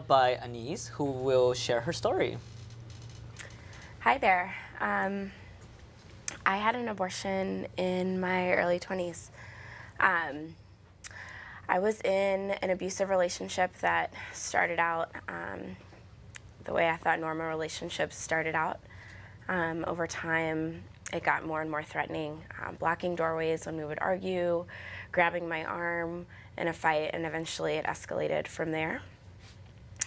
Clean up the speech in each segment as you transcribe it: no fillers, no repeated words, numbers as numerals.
by Anise, who will share her story. Hi there. I had an abortion in my early 20s. I was in an abusive relationship that started out the way I thought normal relationships started out. Over time, it got more and more threatening, blocking doorways when we would argue, grabbing my arm in a fight, and eventually it escalated from there.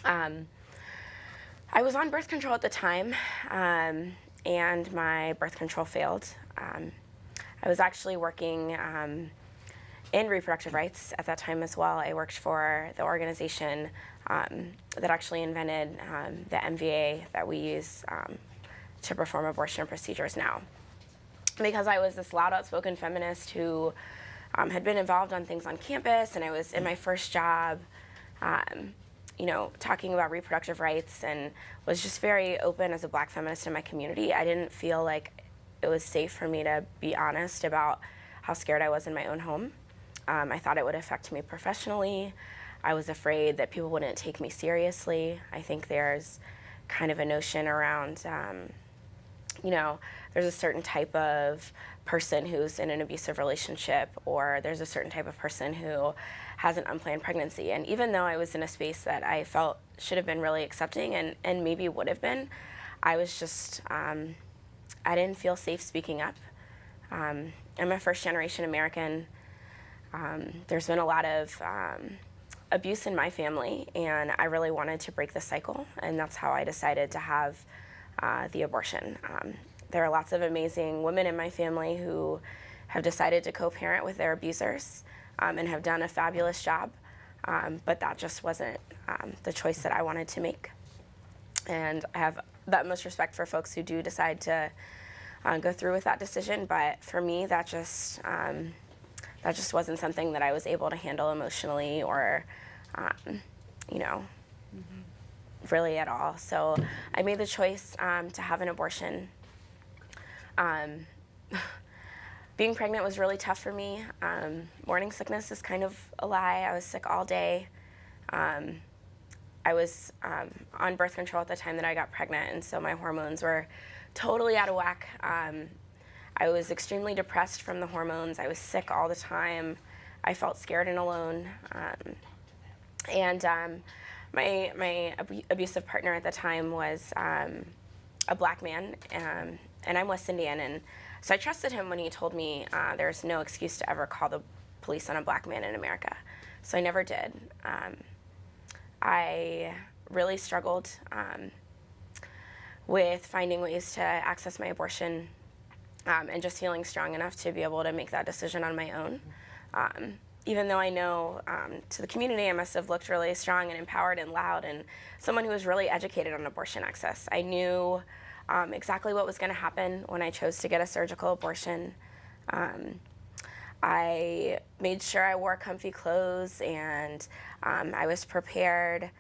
I was on birth control at the time, and my birth control failed. I was actually working in reproductive rights at that time as well. I worked for the organization that actually invented the MVA that we use to perform abortion procedures now. Because I was this loud, outspoken feminist who had been involved on things on campus, and I was in my first job, talking about reproductive rights, and was just very open as a Black feminist in my community. I didn't feel like it was safe for me to be honest about how scared I was in my own home. I thought it would affect me professionally. I was afraid that people wouldn't take me seriously. I think there's kind of a notion around, there's a certain type of person who's in an abusive relationship, or there's a certain type of person who has an unplanned pregnancy. And even though I was in a space that I felt should have been really accepting and maybe would have been, I was just, I didn't feel safe speaking up. I'm a first-generation American. There's been a lot of abuse in my family, and I really wanted to break the cycle, and that's how I decided to have the abortion. There are lots of amazing women in my family who have decided to co-parent with their abusers and have done a fabulous job, but that just wasn't the choice that I wanted to make. And I have the utmost respect for folks who do decide to go through with that decision, but for me, that just wasn't something that I was able to handle emotionally or, really at all. So I made the choice to have an abortion. Being pregnant was really tough for me. Morning sickness is kind of a lie. I was sick all day. I was on birth control at the time that I got pregnant, and so my hormones were totally out of whack. I was extremely depressed from the hormones. I was sick all the time. I felt scared and alone. My abusive partner at the time was a Black man, and I'm West Indian, and so I trusted him when he told me there's no excuse to ever call the police on a Black man in America. So I never did. I really struggled with finding ways to access my abortion and just feeling strong enough to be able to make that decision on my own. Even though I know to the community I must have looked really strong and empowered and loud and someone who was really educated on abortion access. I knew exactly what was going to happen when I chose to get a surgical abortion. I made sure I wore comfy clothes, and I was prepared.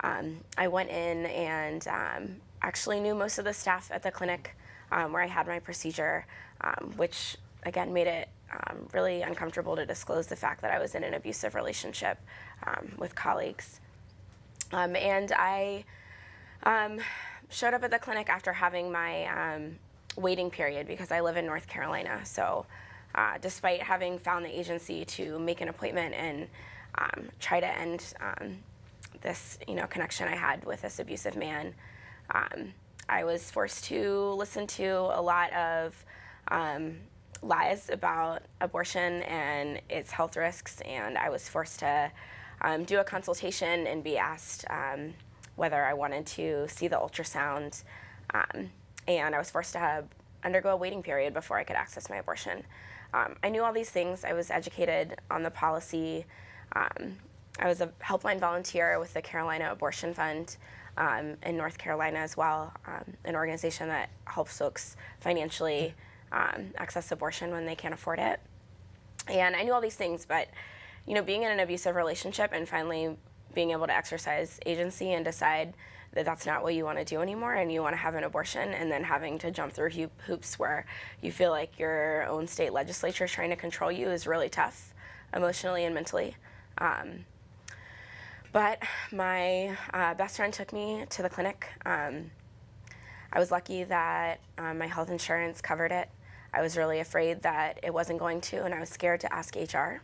I went in and actually knew most of the staff at the clinic where I had my procedure, which again made it really uncomfortable to disclose the fact that I was in an abusive relationship with colleagues. And I showed up at the clinic after having my waiting period because I live in North Carolina. So despite having found the agency to make an appointment and try to end this connection I had with this abusive man, I was forced to listen to a lot of lies about abortion and its health risks, and I was forced to do a consultation and be asked whether I wanted to see the ultrasound, and I was forced to undergo a waiting period before I could access my abortion. I knew all these things. I was educated on the policy. I was a helpline volunteer with the Carolina Abortion Fund in North Carolina as well, an organization that helps folks financially access abortion when they can't afford it. And I knew all these things, but being in an abusive relationship and finally being able to exercise agency and decide that that's not what you want to do anymore and you want to have an abortion, and then having to jump through hoops where you feel like your own state legislature is trying to control you is really tough emotionally and mentally. But my best friend took me to the clinic. I was lucky that my health insurance covered it. I was really afraid that it wasn't going to, and I was scared to ask HR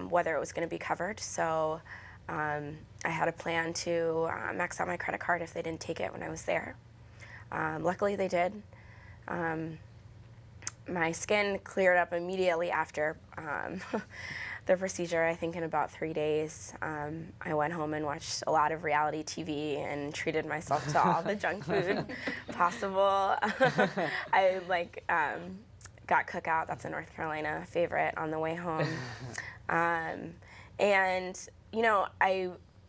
whether it was going to be covered. So I had a plan to max out my credit card if they didn't take it when I was there. Luckily, they did. My skin cleared up immediately after the procedure. I think in about 3 days. I went home and watched a lot of reality TV and treated myself to all the junk food possible. I got Cookout. That's a North Carolina favorite on the way home. And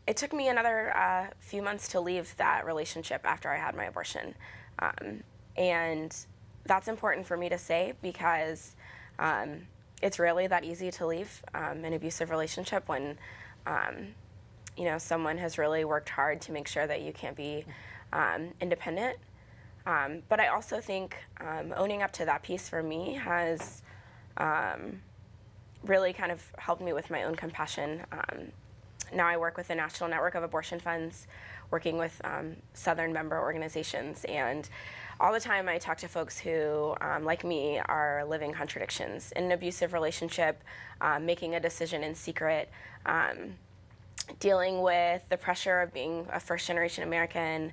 it took me another few months to leave that relationship after I had my abortion. And that's important for me to say because it's rarely that easy to leave an abusive relationship when someone has really worked hard to make sure that you can't be independent. But I also think owning up to that piece for me has really kind of helped me with my own compassion. Now I work with the National Network of Abortion Funds, working with Southern member organizations, and all the time I talk to folks who, like me, are living contradictions in an abusive relationship, making a decision in secret, dealing with the pressure of being a first-generation American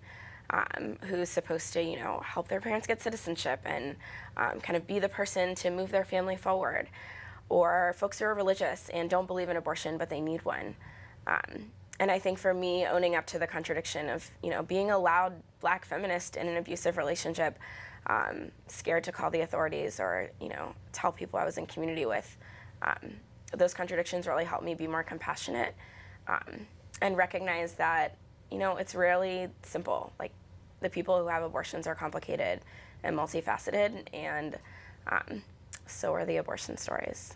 who's supposed to, help their parents get citizenship and kind of be the person to move their family forward, or folks who are religious and don't believe in abortion but they need one. And I think for me, owning up to the contradiction of, being a loud Black feminist in an abusive relationship, scared to call the authorities or, tell people I was in community with, those contradictions really helped me be more compassionate and recognize that, it's rarely simple. Like, the people who have abortions are complicated and multifaceted, and so are the abortion stories.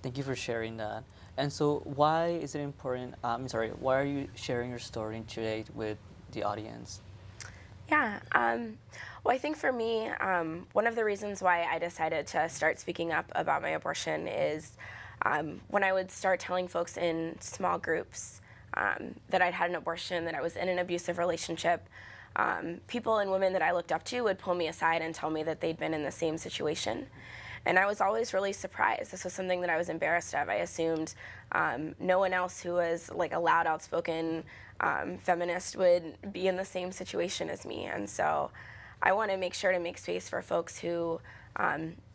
Thank you for sharing that. And so why is it important, why are you sharing your story today with the audience? Yeah, well, I think for me, one of the reasons why I decided to start speaking up about my abortion is when I would start telling folks in small groups that I'd had an abortion, that I was in an abusive relationship, people and women that I looked up to would pull me aside and tell me that they'd been in the same situation. And I was always really surprised. This was something that I was embarrassed of. I assumed no one else who was like a loud, outspoken feminist would be in the same situation as me. And so I want to make sure to make space for folks who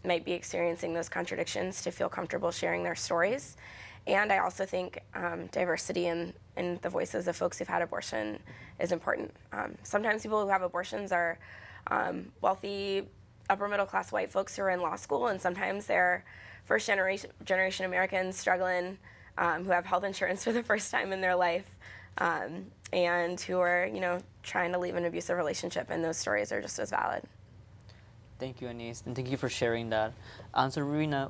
might be experiencing those contradictions to feel comfortable sharing their stories. And I also think diversity in the voices of folks who've had abortion is important. Sometimes people who have abortions are wealthy, upper middle class white folks who are in law school, and sometimes they're first generation Americans struggling, who have health insurance for the first time in their life, and who are trying to leave an abusive relationship, and those stories are just as valid. Thank you, Anise, and thank you for sharing that. So Rowena,